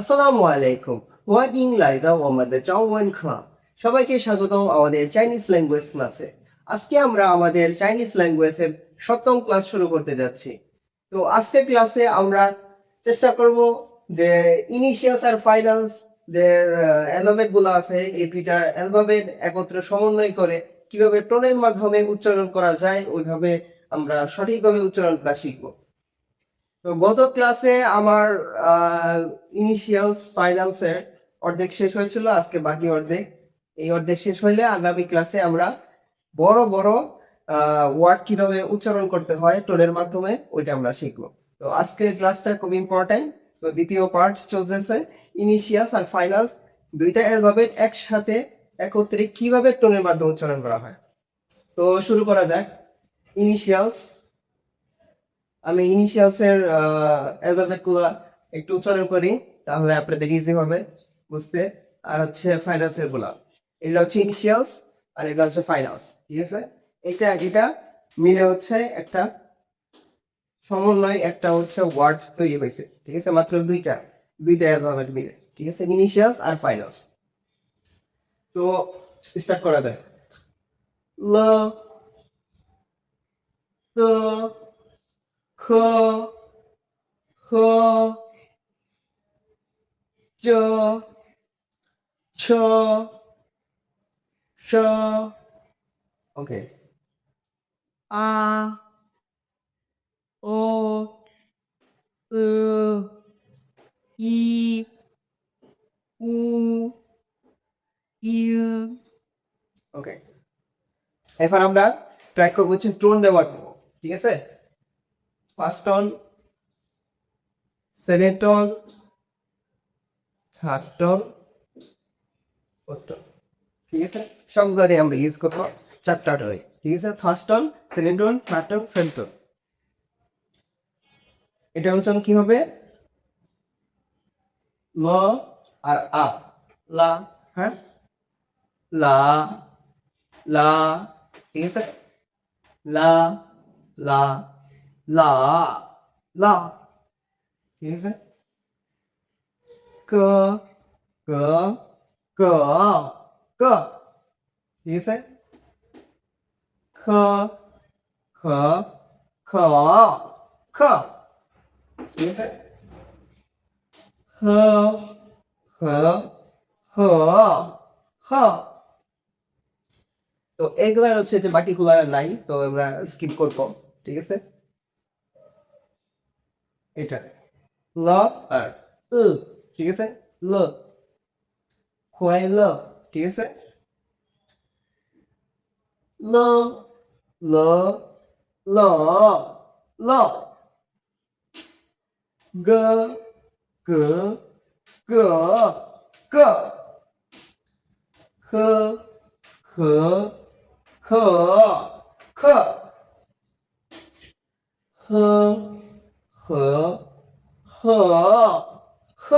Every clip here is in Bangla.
আসসালামু আলাইকুম। ওয়াকিং লাইদা আমাদের চাওয়ান খান। সবাইকে স্বাগতম আমাদের চাইনিজ ল্যাঙ্গুয়েজ ক্লাসে। আজকে আমরা আমাদের চাইনিজ ল্যাঙ্গুয়েজের 7ম ক্লাস শুরু করতে যাচ্ছি। তো আজকের ক্লাসে আমরা চেষ্টা করব যে ইনিশিয়ালস আর ফাইনালস যে অ্যালফাবেট গুলো আছে এই দুইটা অ্যালফাবেট একত্রে সমন্বয় করে কিভাবে টোনের মাধ্যমে উচ্চারণ করা যায় ওইভাবে আমরা সঠিকভাবে উচ্চারণটা শিখব। তো গত ক্লাসে আমার ইনিশিয়ালস ফাইনালস এর অর্ধেক শেষ হয়েছিল, আজকে বাকি অর্ধেক। এই অর্ধেক শেষ হইলে আগামী ক্লাসে আমরা বড় বড় ওয়ার্ড কিভাবে উচ্চারণ করতে হয় টোনের মাধ্যমে ওইটা আমরা শিখবো। তো আজকের ক্লাসটা খুব ইম্পর্টেন্ট। তো দ্বিতীয় পার্ট চলতেছে ইনিশিয়ালস আর ফাইনালস দুইটা অ্যালফাবেট একসাথে একত্রে কিভাবে টোনের মাধ্যমে উচ্চারণ করা হয়। তো শুরু করা যাক। ইনিশিয়ালস, আমি ইনিশিয়ালসের অ্যালফাবেট গুলো একটু উচ্চারণ করি, তাহলে আপনাদের ইজি হবে বুঝতে। আর হচ্ছে ফাইনালসের গুলা, এটা হচ্ছে ইনিশিয়ালস আর এটা হচ্ছে ফাইনালস, ঠিক আছে। এটা এটা মিলে হচ্ছে একটা সমন্বয়, একটা হচ্ছে ওয়ার্ড তৈরি হয়েছে, ঠিক আছে। মাত্র দুইটা দুইটা অ্যালফাবেট মিলে, ঠিক আছে, ইনিশিয়ালস আর ফাইনালস। তো স্টার্ট করা যায়। ল, ক, খ, খ, চ, ছ, শ, ওকে, আ, ও, উ, ই, উ, ইউ, ওকে। এখন আমরা ট্র্যাক করবো হচ্ছে টোন ব্যবহার করবো, ঠিক আছে। First tone, second tone, third tone, fourth tone, ঠিক আছে। সবগুলো আমরা ইউজ করবো চারটা টোনে, ঠিক আছে। First tone, second tone, third tone, fourth tone. এটা হচ্ছে কি হবে, ল আর আ, লা, হ্যাঁ, লা, লা, ঠিক আছে, লা, লা, লা, লা, ঠিক আছে। ক, ক, ক, ক, ঠিক আছে। খ, খ, খ, খ, ঠিক আছে। হ, হ, হ, হ। তো এগুলার হচ্ছে যে বাকিগুলা নাই, তো আমরা স্কিপ করবো, ঠিক আছে। এটা ল আর উ, ঠিক আছে। ল, খোয়াই ল, ঠিক আছে। ল, ল, ল, ল, গ, গ, গ, গ, খ, খ, খ, খ, হ, হ, হ, হ,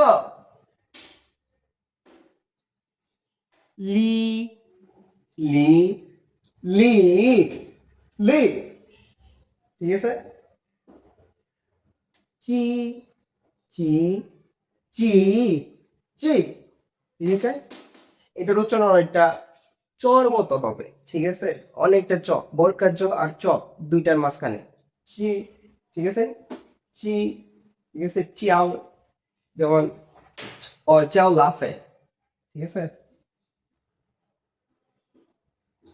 লি, লি, লি, লি, ঠিক আছে। চি, চি, চি, চি, ঠিক আছে। এটার উচ্চারণ অনেকটা চর মতো হবে, ঠিক আছে। অনেকটা চ, বরকার চ আর চ দুইটার মাঝখানে চি, ঠিক আছে। চি, ঠিক আছে। চিয়াও, যেমন ও চাও লাফে, ঠিক আছে।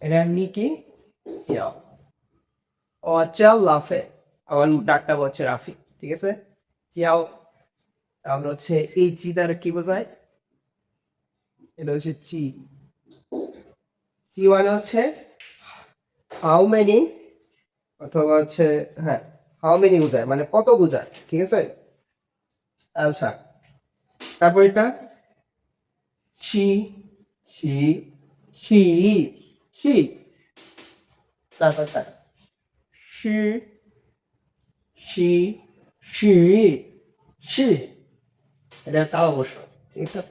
এটা নিকি চিয়াও, ও চাও লাফে, আমার ডাকটা হচ্ছে রাফি, ঠিক আছে। চিয়াও, তাহলে হচ্ছে এই চি দ্বারা কি বোঝায়, এটা হচ্ছে চি। চি মানে হচ্ছে হাউ মেনি, অথবা হচ্ছে, হ্যাঁ, হাউ মেনি বোঝায়, মানে কত বোঝায়, ঠিক আছে। আচ্ছা, তারপর এটা ছি, ছি, ছি, ছি, তারপর শি, শি, শি, শি, এটা তাও অবশ্য, এটা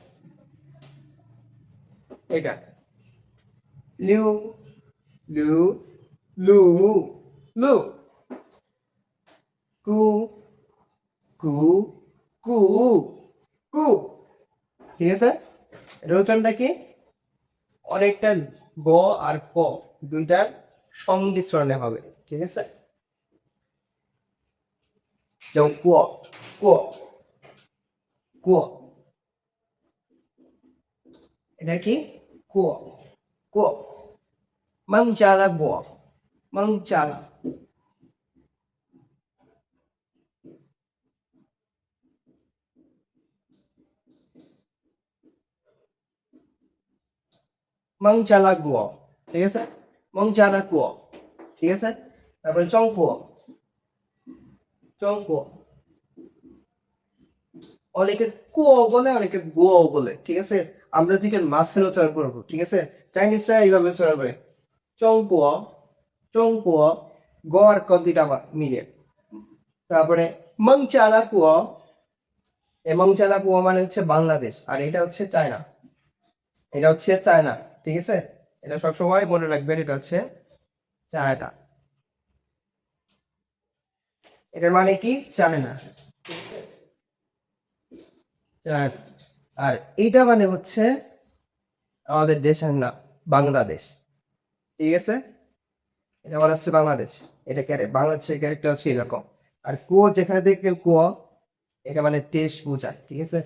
এটা লিউ, লিউ, লু, লু, কু, কু, কু, কু, ঠিক আছে, এটার উচ্চারণটা কি? অনেকটা গ আর ক দুইটার সংমিশ্রণে হবে, ঠিক আছে। যেমন কুয়, কুয়, কুয়, এটা কি? কুয়, কুয়, মংচালা কুয়, মংচালা, মংচালা কুয়, ঠিক আছে, মংচালা কুয়, ঠিক আছে। তারপরে চংকুয়, চংকুয়, অনেকে কুয়ো বলে, অনেকে গুয়ো বলে, ঠিক আছে। আমরা দিকে মাছের উচ্চারণ করবো, ঠিক আছে। চাইনিজরা এইভাবে উচ্চারণ করে চংকুয়, চংকুয়, গ আর ক দুইটা মিলে। তারপরে মংচালা কুয়ো, এই মংচালা কুয়ো মানে হচ্ছে বাংলাদেশ, আর এটা হচ্ছে চায়না, এটা হচ্ছে চায়না, ঠিক আছে। এটা সবসময় মনে রাখবেন, এটা হচ্ছে চায়না, এটার মানে কি? China, China. আর এইটা মানে হচ্ছে আমাদের দেশের নাম, বাংলাদেশ, ঠিক আছে। এটা মানে হচ্ছে বাংলাদেশ, এটা বাংলাদেশের ক্যারেক্টার হচ্ছে এরকম। আর কুয়ো যেখানে দেখবেন কুয়ো, এটা মানে দেশ বোঝায়, ঠিক আছে।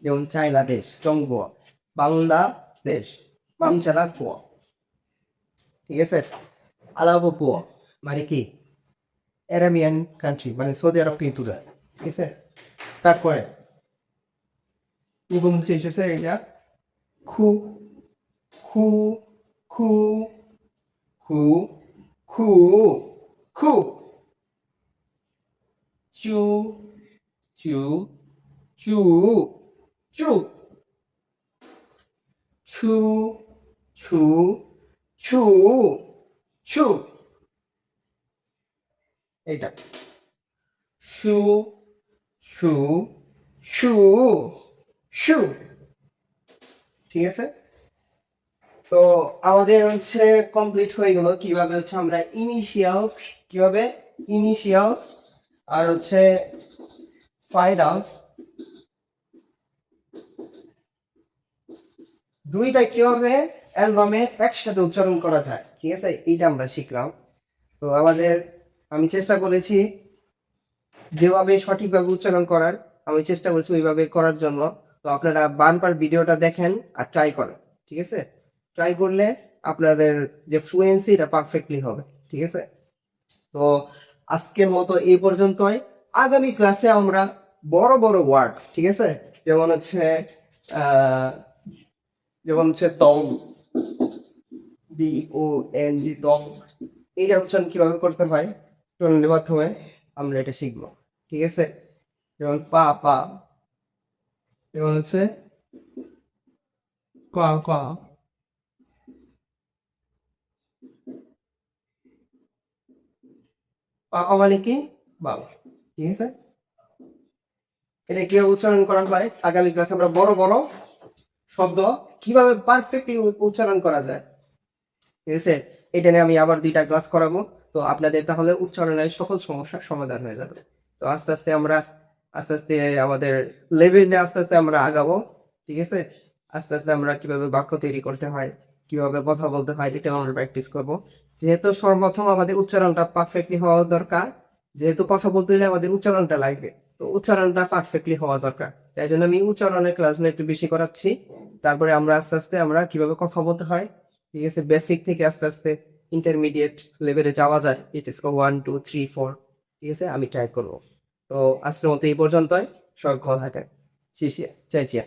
যেমন চায়না দেশ, চংকুয়ো, বাংলাদেশ, বাংচালা কুয়ো, ঠিক আছে। আলাবো কুয়ো মানে কি? আরাবিয়ান কান্ট্রি, মানে সৌদি আরব কিন্তু না, ঠিক আছে। তারপরে এবং শেষ হচ্ছে এটা খু, খু, খু, খু, খু, খু, চু, চু, চু, চু, ছু, ছু, ছু, ছু, এইটা শু, শু, শু, শু, ঠিক আছে। তো আমাদের হচ্ছে কমপ্লিট হয়ে গেল কিভাবে হচ্ছে আমরা ইনিশিয়ালস, কিভাবে ইনিশিয়ালস আর হচ্ছে ফাইনালস দুইটা কিভাবে অ্যালবামে একসাথে উচ্চারণ করা যায়, ঠিক আছে, এইটা আমরা শিখলাম। তো আমি চেষ্টা করেছি যেভাবে সঠিকভাবে উচ্চারণ করার, আমি চেষ্টা করেছি ওইভাবে করার জন্য। তো আপনারা বারবার ভিডিওটা দেখেন আর ট্রাই করেন, ঠিক আছে। ট্রাই করলে আপনাদের যে ফ্লুয়েন্সি এটা পারফেক্টলি হবে, ঠিক আছে। তো আজকের মতো এই পর্যন্তই। আগামী ক্লাসে আমরা বড় বড় ওয়ার্ড, ঠিক আছে, যেমন হচ্ছে আহ তং, DONG, তং, এইটার উচ্চারণ কিভাবে করতে হয় টোনের মাধ্যমে আমরা এটা শিখবো, ঠিক আছে। যেমন পা পা, যেমন হচ্ছে পা পা, পা পা মানে কি? বাবা, ঠিক আছে। এটা কিভাবে উচ্চারণ করা হয় আগামী ক্লাসে আমরা বড় বড় শব্দ কিভাবে পারফেক্টলি উচ্চারণ করা যায়, ঠিক আছে, এটা নিয়ে আমি আবার 2টা ক্লাস করাবো। তো আপনাদের তাহলে উচ্চারণের সকল সমস্যার সমাধান হয়ে যাবে। তো আস্তে আস্তে আমাদের লেভেলে আস্তে আস্তে আমরা আগাবো, ঠিক আছে। আস্তে আস্তে আমরা কিভাবে বাক্য তৈরি করতে হয়, কিভাবে কথা বলতে হয়, এটা আমরা প্র্যাকটিস করব। যেহেতু সর্বপ্রথম আমাদের উচ্চারণটা পারফেক্টলি হওয়া দরকার, যেহেতু কথা বলতে হলে আমাদের উচ্চারণটা লাগবে, তো উচ্চারণটা পারফেক্টলি হওয়া দরকার, তাই জন্য আমি উচ্চারণের ক্লাসগুলো একটু বেশি করাচ্ছি। তারপরে আমরা আস্তে আস্তে আমরা কিভাবে কথা বলতে হয়, ঠিক আছে, বেসিক থেকে আস্তে আস্তে ইন্টারমিডিয়েট লেভেলে যাওয়া যায়, এইচএস 1 2 3 4, ঠিক আছে, আমি ট্রাই করবো। তো আজকের মতো এই পর্যন্তই, সব ভালো থাকেন, শিশিয়া চাইছিয়া।